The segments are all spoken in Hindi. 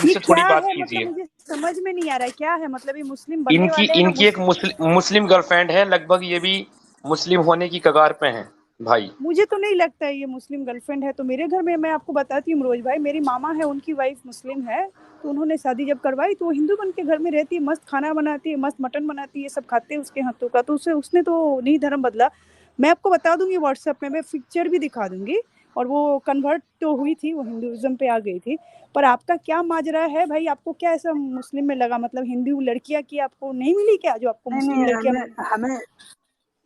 ये इनसे थोड़ी क्या बात है, मतलब कीजिए। मुझे समझ में नहीं आ रहा है क्या है, मतलब ये मुस्लिम बनने इनकी वाले हैं इनकी एक मुस्लिम। मुस्लिम गर्लफ्रेंड है, लगभग ये भी मुस्लिम होने की कगार पे हैं भाई। मुझे तो नहीं लगता है ये मुस्लिम गर्लफ्रेंड है। तो मेरे घर में, मैं आपको बताती हूँ मनोज भाई, मेरी मामा है, उनकी वाइफ मुस्लिम है। तो उन्होंने शादी जब करवाई तो वो हिंदू बन के घर में रहती है, मस्त खाना बनाती है, मस्त मटन बनाती है, सब खाते हैं उसके हाथों का। तो उसने तो नहीं धर्म बदला। मैं आपको बता दूंगी व्हाट्सएप में, मैं पिक्चर भी दिखा दूंगी। और वो कन्वर्ट तो हुई थी, वो हिंदुइज्म पे आ गई थी। पर आपका क्या माजरा है भाई, आपको क्या ऐसा मुस्लिम में लगा, मतलब हिंदू लड़कियां की आपको नहीं मिली क्या, जो आपको नहीं मुस्लिम नहीं, लड़कियां हमें मिली? हमें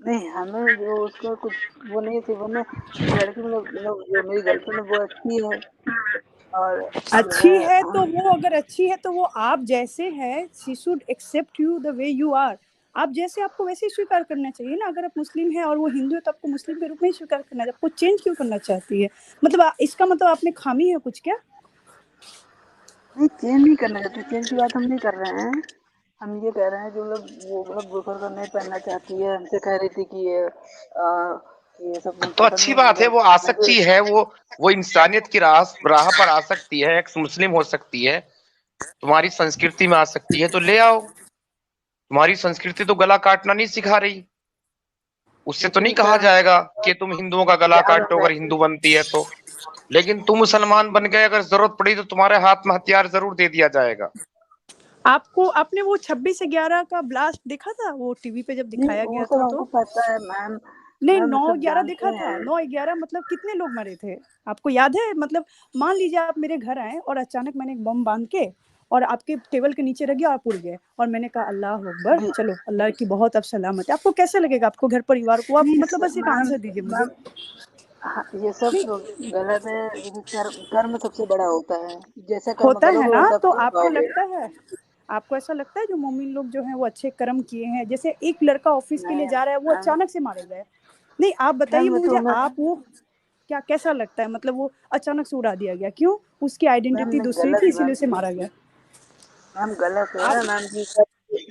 नहीं, हमें जो उसका कुछ वो नहीं थी, वो मैं लड़की मतलब जो मेरी गर्लफ्रेंड है वो अच्छी है, और जो अच्छी है है तो हम वो, अगर अच्छी है तो वो आप जैसे हैं, she should accept you the way you are. आप जैसे, आपको वैसे ही स्वीकार करना चाहिए ना। अगर आप मुस्लिम हैं और वो हिंदू है तो आपको मुस्लिम के रूप में ही स्वीकार करना चाहिए। आपको चेंज क्यों करना चाहती है, मतलब इसका मतलब आप में खामी है कुछ क्या? नहीं चेंज नहीं करना चाहते, चेंज की बात हम नहीं कर रहे हैं। हम ये कह रहे हैं जो मतलब वो मतलब बुरखा नहीं पहनना चाहती है, हमसे कह रही थी कि ये सब तो पसंद अच्छी नहीं, बात है, मतलब वो आ मैं तो सकती है, वो इंसानियत की राह पर आ सकती है, एक मुस्लिम हो सकती है, तुम्हारी संस्कृति में आ सकती है, तो ले आओ। तुम्हारी संस्कृति तो गला काटना नहीं सिखा रही। उससे तो नहीं लेकिन कहा सर जाएगा कि तुम हिंदुओं का गला यार काटो मैं अगर हिंदू बनती है तो। लेकिन तुम मुसलमान बन गए, अगर जरूरत पड़ी तो तुम्हारे हाथ में हथियार जरूर दे दिया जाएगा। आपको, आपने वो 26/11 का ब्लास्ट देखा था, वो टीवी पे जब नहीं, दिखाया वो गया सब था हमको तो? पता है मैम, नहीं, मैम नौ सब ग्यारह जानते देखा था, हैं। 9/11 मतलब कितने लोग मरे थे, आपको याद है? मतलब मान लीजिए आप मेरे घर आए और अचानक मैंने एक बम बांध के और आपके टेबल के नीचे रख गया, आप उड़ गए, और मैंने कहा अल्लाह अकबर, जी चलो अल्लाह की बहुत अब सलामत है, आपको कैसा लगेगा, आपको घर परिवार को? आप नहीं मतलब बस एक मैम, आंसर दीजिए मुझे। मैम हाँ, ये सब नहीं, गलत है, क्योंकि कर्म कर्म सबसे बड़ा होता है। जैसा कर्म होता है करोगे ना, वैसा तो फल आपको पाओगे। लगता है, आपको ऐसा लगता है जो मोमिन लोग जो हैं वो अच्छे कर्म किए हैं? जैसे एक लड़का ऑफिस के लिए नहीं जा रहा है, वो मैम, अचानक से मारे गए। नहीं, आप बताइए मैम ये तो मुझे, हमें आप वो क्या, कैसा लगता है, मतलब वो अचानक से उड़ा दिया गया, क्यों? उसकी मैम आइडेंटिटी ने दूसरी गलत थी, इसीलिए मैम उसे मारा गया। मैम गलत आप, है मैम जी।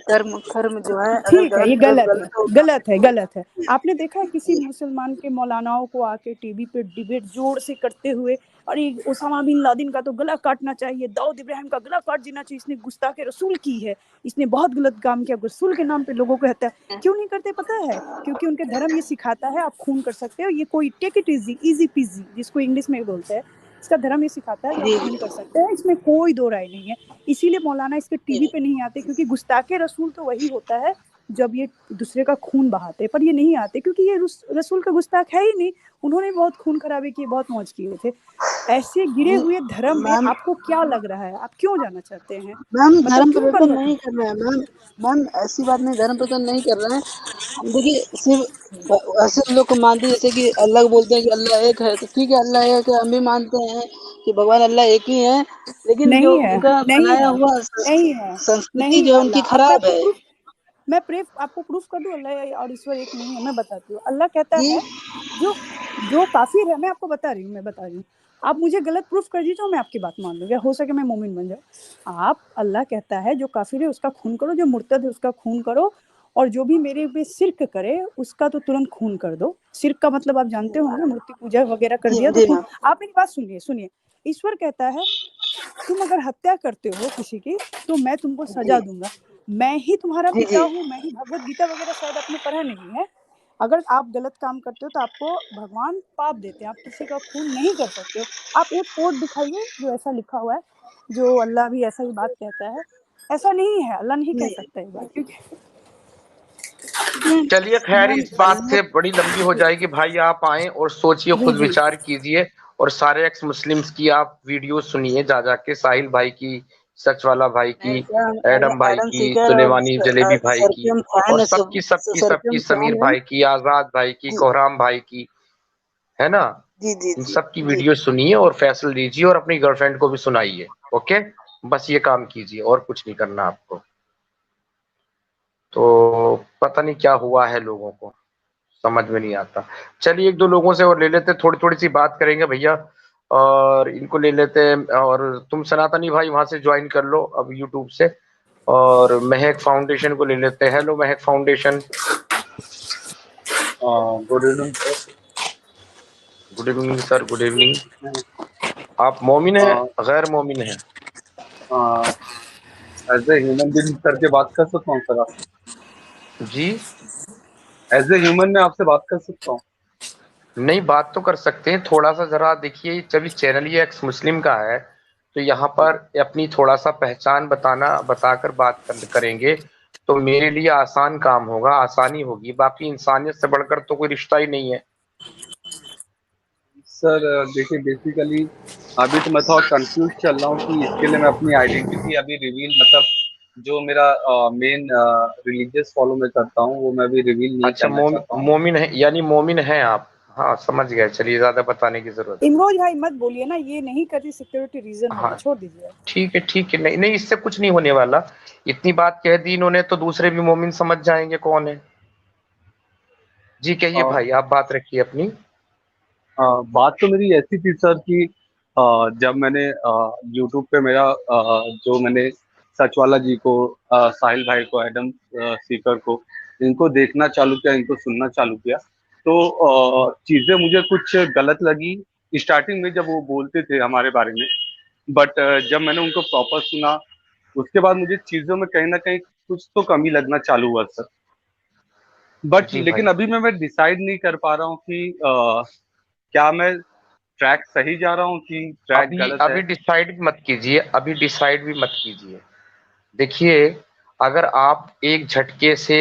कर्म कर्म जो है, अगर ठीक है, ये गलत करोगे गलत है, गलत होगा। गलत है, गलत है। आपने देखा है किसी मुसलमान के मौलानाओं को आके टीवी पे डिबेट जोर से करते हुए, अरे ओसामा बिन लादेन का तो गला काटना चाहिए, दाऊद इब्राहिम का गला काट देना चाहिए, इसने गुस्ताखे रसूल की है, इसने बहुत गलत काम किया, रसूल के नाम पे लोगों को हत्या। क्यों नहीं करते पता है? क्योंकि उनके धर्म ये सिखाता है आप खून कर सकते हो, ये कोई take it easy, easy peasy जिसको इंग्लिश में बोलते हैं, इसका धर्म ये सिखाता है कि आप जी खून कर सकते हैं, इसमें कोई दो राय नहीं है। इसीलिए मौलाना इसके टीवी जी पे नहीं आते, क्योंकि गुस्ताखे रसूल तो वही होता है जब ये दूसरे का खून बहाते, पर ये नहीं आते क्योंकि ये रसूल का गुस्ताख है ही नहीं। उन्होंने बहुत खून खराबे किए, बहुत मौज किए थे। ऐसे गिरे जी हुए धर्म में मैम, आपको क्या लग रहा है, आप क्यों जाना चाहते हैं, मैम मतलब धर्म क्यों परिवर्तन कन्वर्ट? नहीं कर रहे हैं मैम। मैम ऐसी बात नहीं, धर्म परिवर्तन नहीं कर रहे हैं हम। देखिए सिर्फ ऐसे लोग को मानते हैं जैसे कि अल्लाह को बोलते हैं कि अल्लाह एक है, तो ठीक है अल्लाह एक है, हम भी मानते हैं कि भगवान अल्लाह एक ही है। लेकिन जो नहीं है, उनका नहीं बनाया है, हुआ नहीं है, संस्कृति नहीं जो है है उनकी अल्लाह। अब मैं खराब आपको है। प्रूफ, मैं प्रेफ आपको प्रूफ कर दूं अल्लाह और ईश्वर एक नहीं है। मैं बताती हूँ, अल्लाह कहता जी है जो जो काफिर है, मैं आपको बता रही हूँ, मैं बता रही हूँ, आप मुझे गलत प्रूफ कर दीजिए तो मैं आपकी बात मान लूंगी, हो सके मैं मोमिन बन जाऊँ। आप, अल्लाह कहता है जो काफिर है उसका खून करो, जो मुर्तद है उसका खून करो, और जो भी मेरे पे शिर्क करे उसका तो तुरंत खून कर दो। शिर्क का मतलब आप जानते होंगे, मूर्ति पूजा वगैरह कर जी दिया तो जी खून। मैम। आप मेरी बात सुनिए, सुनिए, ईश्वर कहता है तुम अगर हत्या करते हो किसी की तो मैं तुमको जी सजा दूंगा। मैं ही तुम्हारा जी पिता जी हूँ, मैं ही, भगवत गीता वगैरह शायद आपने पढ़ा नहीं है। अगर आप गलत काम करते हो तो आपको भगवान पाप देते हैं, आप किसी का खून नहीं कर सकते हो। आप एक कोड दिखाइए जो ऐसा लिखा हुआ है, जो अल्लाह भी ऐसा ही बात कहता है। ऐसा नहीं है, अल्लाह नहीं कह जी सकता ये बात, क्योंकि मैम। चलिए खैर, मैम इस बात अल्लाह से बड़ी लंबी हो जाएगी भाई, आप आए और सोचिए, जी खुद जी विचार कीजिए, और सारे एक्स मुस्लिम्स की आप वीडियो सुनिए जा जाके, साहिल भाई की, सच वाला भाई की, नहीं सर, हम एडम भाई एडम की, सीकर और सुलेमानी जलेबी भाई सर की, के हम और फैन है, सब सबकी सबकी सर के सबकी, हम समीर फैन है। भाई की, आजाद भाई की, जी कोहराम भाई की, है ना। जी जी इन जी सबकी जी वीडियो सुनिए और फैसला लीजिए, और अपनी गर्लफ्रेंड को भी सुनाइए। ओके, बस ये काम कीजिए, और कुछ नहीं करना आपको। तो पता नहीं क्या हुआ है लोगों को, समझ में नहीं आता। चलिए एक दो लोगों से और ले लेते, थोड़ी थोड़ी सी बात करेंगे भैया, और इनको ले लेते हैं। और तुम सनातनी भाई वहां से ज्वाइन कर लो अब यूट्यूब से, और महक फाउंडेशन को ले लेते हैं। हेलो महक foundation. Good evening sir. Good evening sir, good evening. आप मोमिन हैं, गैर मोमिन हैं? एज ए ह्यूमन बीइंग करके बात कर सकता हूँ सर? आप जी एज ए ह्यूमन मैं आपसे बात कर सकता हूँ? नहीं, बात तो कर सकते हैं। थोड़ा सा जरा देखिए, जब ये चैनल ये एक्स मुस्लिम का है तो यहाँ पर अपनी थोड़ा सा पहचान बताकर बात करेंगे तो मेरे लिए आसान काम होगा, आसानी होगी। बाकी इंसानियत से बढ़कर तो कोई रिश्ता ही नहीं है। सर देखिए, बेसिकली अभी तो मैं थोड़ा कंफ्यूज चल रहा हूँ कि इसके लिए मैं अपनी आइडेंटिटी अभी रिवील, मतलब जो मेरा मेन रिलीजियस फॉलो मैं करता हूँ वो मैं अभी रिवील नहीं अच्छा, करना चाहता हूँ। मोमिन है, यानी मोमिन हैं आप? हाँ, समझ गए। चलिए, ज्यादा बताने की जरूरत नहीं। इमरोज भाई मत बोलिए ना, ये नहीं करती, सिक्योरिटी रीजन होगा, हाँ, छोड़ दीजिए। ठीक है, ठीक है। नहीं नहीं, इससे कुछ नहीं होने वाला। इतनी बात कह दी इन्होंने तो दूसरे भी मोमिन समझ जाएंगे कौन है। जी कहिए अ, भाई, आप बात रखिए अपनी। बात तो मेरी ऐसी थी सर कि जब मैंने यूट्यूब पे मेरा जो मैंने सच वाला जी को, साहिल भाई को, एडम सीकर को, इनको देखना चालू किया, इनको सुनना चालू किया, तो चीजें मुझे कुछ गलत लगी स्टार्टिंग में जब वो बोलते थे हमारे बारे में। बट जब मैंने उनको प्रॉपर सुना, उसके बाद मुझे चीजों में कहीं ना कहीं कुछ तो कमी लगना चालू हुआ सर। बट जी लेकिन भाई, अभी मैं डिसाइड नहीं कर पा रहा हूँ कि क्या मैं ट्रैक सही जा रहा हूँ कि ट्रैक अभी गलत है। अभी डिसाइड भी मत कीजिए, अभी डिसाइड भी मत कीजिए। देखिए, अगर आप एक झटके से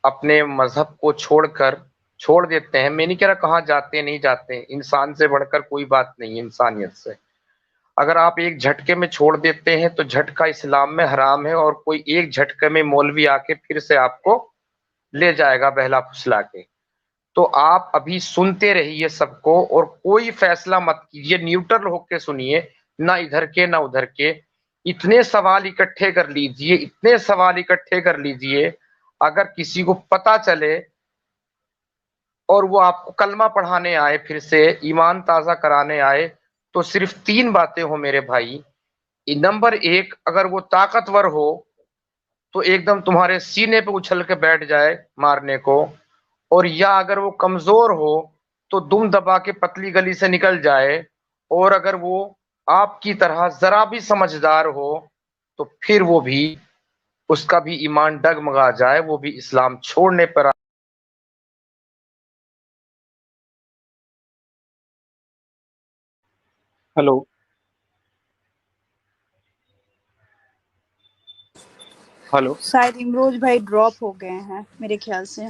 अपने मजहब को छोड़ देते हैं, मैं नहीं कह रहा कहाँ जाते हैं, नहीं जाते हैं, इंसान से बढ़कर कोई बात नहीं है इंसानियत से। अगर आप एक झटके में छोड़ देते हैं तो झटका इस्लाम में हराम है, और कोई एक झटके में मौलवी आके फिर से आपको ले जाएगा बहला फुसला के। तो आप अभी सुनते रहिए सबको, और कोई फैसला मत कीजिए, न्यूट्रल होके सुनिए, ना इधर के ना उधर के। इतने सवाल इकट्ठे कर लीजिए, इतने सवाल इकट्ठे कर लीजिए, अगर किसी को पता चले और वो आपको कलमा पढ़ाने आए, फिर से ईमान ताजा कराने आए, तो सिर्फ तीन बातें हो मेरे भाई। नंबर एक, अगर वो ताकतवर हो तो एकदम तुम्हारे सीने पे उछल के बैठ जाए मारने को, और या अगर वो कमजोर हो तो दुम दबा के पतली गली से निकल जाए, और अगर वो आपकी तरह जरा भी समझदार हो तो फिर वो भी, उसका भी ईमान डगमगा जाए, वो भी इस्लाम छोड़ने पर। हेलो। हेलो। शायद इमरोज भाई ड्रॉप हो गए हैं मेरे ख्याल से।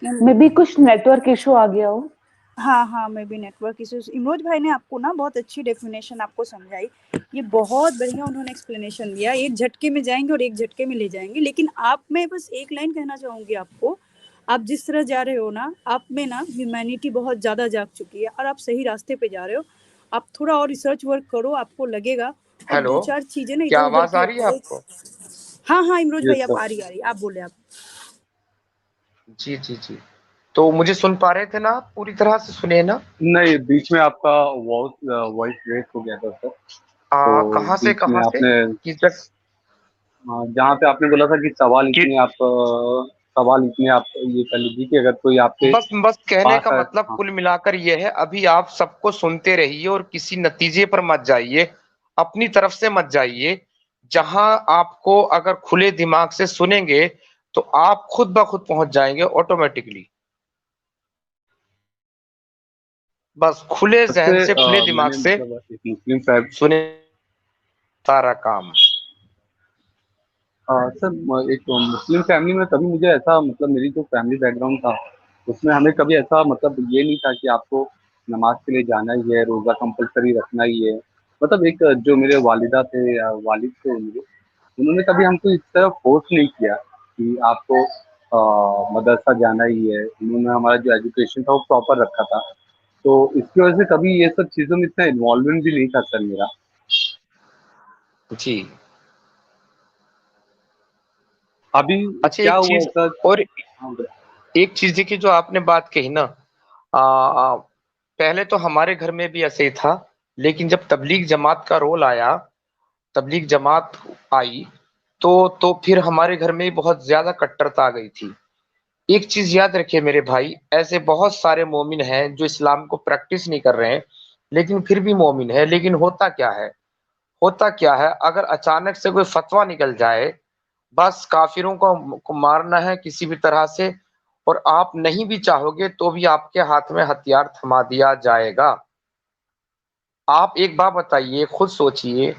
मे बी कुछ नेटवर्क इशू आ गया हो। हाँ हाँ, मैं भी नेटवर्क इश्यूज। इमरोज भाई ने आपको ना बहुत अच्छी डेफिनेशन आपको समझाई, ये बहुत बढ़िया उन्होंने एक्सप्लेनेशन दिया। एक झटके में जाएंगे और एक झटके में ले जाएंगे, लेकिन आप, मैं बस एक लाइन कहना चाहूंगी आपको, आप जिस तरह जा रहे हो ना, आप में ना ह्यूमैनिटी बहुत ज़्यादा जाग चुकी है और आप सही रास्ते पे जा रहे हो। आप थोड़ा और रिसर्च वर्क करो, आपको लगेगा। और हेलो, दो चार चीज़ें ना क्या इधर उधर आवाज आ की रही है आपको? हाँ हाँ इमरोज यस भाई, आप सर। आ रही, आप बोले आप। जी जी जी। तो मुझे सुन पा रहे थे ना आप? पूरी तरह से सुने ना? नहीं, बीच में आपका वॉइस ब्रेक हो गया था सर। तो कहाँ से बीच में कहाँ से? आपने किस जगह? जहाँ पे आपने बोला था कि कि सवाल इतने आप ये कर लीजिए कि अगर कोई आपके बस बस कहने पास का आए। मतलब हाँ। कुल मिलाकर यह है, अभी आप सबको सुनते रहिए और किसी नतीजे पर मत जाइए, अपनी तरफ से मत जाइए। जहां आपको अगर खुले दिमाग से सुनेंगे तो आप खुद ब खुद पहुंच जाएंगे ऑटोमेटिकली। बस खुले जहन वैसे से, खुले दिमाग मैंने से मतलब एक मुस्लिम फैमिली। सुने सारा काम। सर एक मुस्लिम फैमिली में कभी मुझे ऐसा, मतलब मेरी जो फैमिली बैकग्राउंड था उसमें हमें कभी ऐसा मतलब ये नहीं था कि आपको नमाज के लिए जाना ही है, रोज़ा कंपलसरी रखना ही है। मतलब एक जो मेरे वालिदा थे या वालिद थे मेरे, उन्होंने कभी हमको इस तरह फोर्स नहीं किया कि आपको मदरसा जाना ही है। उन्होंने हमारा जो एजुकेशन था वो प्रॉपर रखा था। तो इसकी वजह से कभी ये सब चीज़ों में इतना इन्वॉल्वमेंट भी नहीं था सर मेरा। जी। अभी अच्छा, क्या एक हुआ है चीज सर? और, हाँ। एक चीज देखिए, जो आपने बात कही ना, आ, आ, पहले तो हमारे घर में भी ऐसे ही था, लेकिन जब तबलीग जमात का रोल आया, तबलीग जमात आई, तो फिर हमारे घर में बहुत ज्यादा कट्टरता आ गई थी। एक चीज याद रखिए मेरे भाई, ऐसे बहुत सारे मोमिन हैं जो इस्लाम को प्रैक्टिस नहीं कर रहे हैं, लेकिन फिर भी मोमिन है। लेकिन होता क्या है, होता क्या है, अगर अचानक से कोई फतवा निकल जाए, बस काफिरों को मारना है किसी भी तरह से, और आप नहीं भी चाहोगे तो भी आपके हाथ में हथियार थमा दिया जाएगा। आप एक बात बताइए, खुद सोचिए,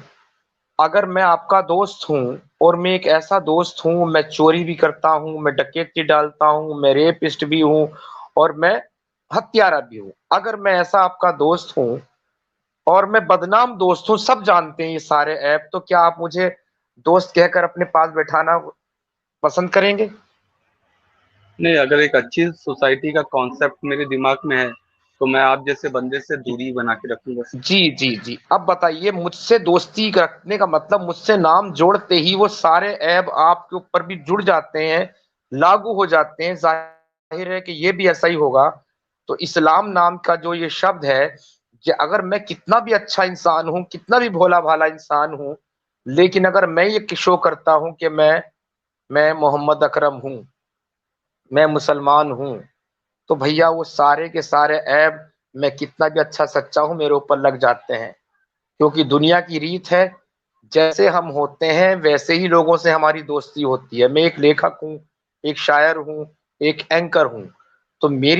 अगर मैं आपका दोस्त हूं और मैं एक ऐसा दोस्त हूं, मैं चोरी भी करता हूं, मैं डकैती डालता हूं, मैं रेपिस्ट भी हूं और मैं हत्यारा भी हूं, अगर मैं ऐसा आपका दोस्त हूं और मैं बदनाम दोस्त हूं, सब जानते हैं ये सारे ऐप, तो क्या आप मुझे दोस्त कहकर अपने पास बैठाना पसंद करेंगे? नहीं, अगर एक अच्छी सोसाइटी का कॉन्सेप्ट मेरे दिमाग में है तो मैं आप जैसे बंदे से दूरी बना के रखूंगा। जी जी जी, अब बताइए, मुझसे दोस्ती रखने का मतलब, मुझसे नाम जोड़ते ही वो सारे ऐप आपके ऊपर भी जुड़ जाते हैं, लागू हो जाते हैं। जाहिर है कि ये भी ऐसा ही होगा। तो इस्लाम नाम का जो ये शब्द है, कि अगर मैं कितना भी अच्छा इंसान हूं, कितना भी भोला भाला इंसान हूं, लेकिन अगर मैं ये शो करता हूं कि मैं मोहम्मद अकरम हूं, मैं मुसलमान हूं, तो भैया वो सारे के सारे ऐब, मैं कितना भी अच्छा सच्चा हूं, मेरे ऊपर लग जाते हैं। क्योंकि दुनिया की रीत है, जैसे हम होते हैं वैसे ही लोगों से हमारी दोस्ती होती है। मैं एक लेखक हूं, एक शायर हूं, एक एंकर हूं, तो मेरी